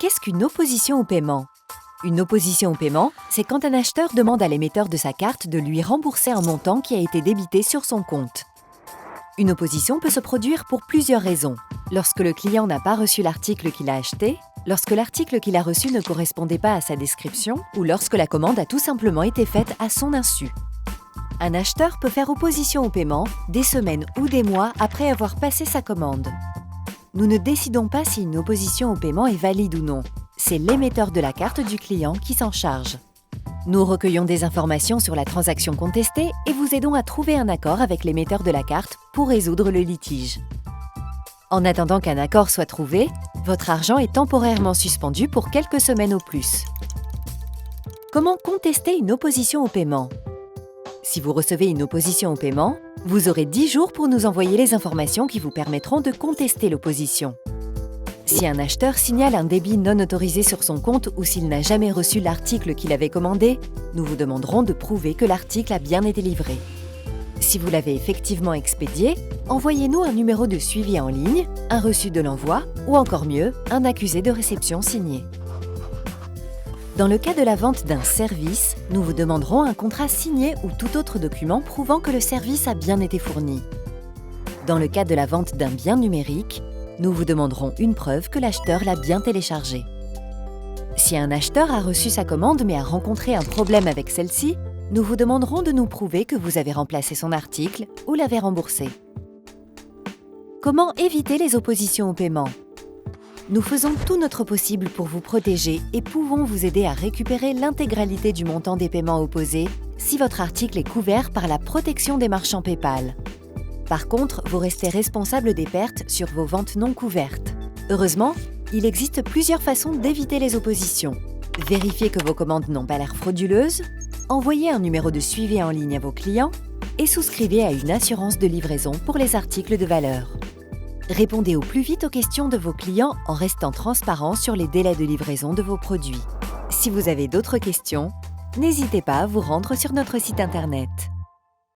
Qu'est-ce qu'une opposition au paiement? Une opposition au paiement, c'est quand un acheteur demande à l'émetteur de sa carte de lui rembourser un montant qui a été débité sur son compte. Une opposition peut se produire pour plusieurs raisons. Lorsque le client n'a pas reçu l'article qu'il a acheté, lorsque l'article qu'il a reçu ne correspondait pas à sa description ou lorsque la commande a tout simplement été faite à son insu. Un acheteur peut faire opposition au paiement des semaines ou des mois après avoir passé sa commande. Nous ne décidons pas si une opposition au paiement est valide ou non. C'est l'émetteur de la carte du client qui s'en charge. Nous recueillons des informations sur la transaction contestée et vous aidons à trouver un accord avec l'émetteur de la carte pour résoudre le litige. En attendant qu'un accord soit trouvé, votre argent est temporairement suspendu pour quelques semaines au plus. Comment contester une opposition au paiement? Si vous recevez une opposition au paiement, vous aurez 10 jours pour nous envoyer les informations qui vous permettront de contester l'opposition. Si un acheteur signale un débit non autorisé sur son compte ou s'il n'a jamais reçu l'article qu'il avait commandé, nous vous demanderons de prouver que l'article a bien été livré. Si vous l'avez effectivement expédié, envoyez-nous un numéro de suivi en ligne, un reçu de l'envoi ou encore mieux, un accusé de réception signé. Dans le cas de la vente d'un service, nous vous demanderons un contrat signé ou tout autre document prouvant que le service a bien été fourni. Dans le cas de la vente d'un bien numérique, nous vous demanderons une preuve que l'acheteur l'a bien téléchargé. Si un acheteur a reçu sa commande mais a rencontré un problème avec celle-ci, nous vous demanderons de nous prouver que vous avez remplacé son article ou l'avez remboursé. Comment éviter les oppositions au paiement? Nous faisons tout notre possible pour vous protéger et pouvons vous aider à récupérer l'intégralité du montant des paiements opposés si votre article est couvert par la protection des marchands PayPal. Par contre, vous restez responsable des pertes sur vos ventes non couvertes. Heureusement, il existe plusieurs façons d'éviter les oppositions. Vérifiez que vos commandes n'ont pas l'air frauduleuses, envoyez un numéro de suivi en ligne à vos clients et souscrivez à une assurance de livraison pour les articles de valeur. Répondez au plus vite aux questions de vos clients en restant transparent sur les délais de livraison de vos produits. Si vous avez d'autres questions, n'hésitez pas à vous rendre sur notre site internet.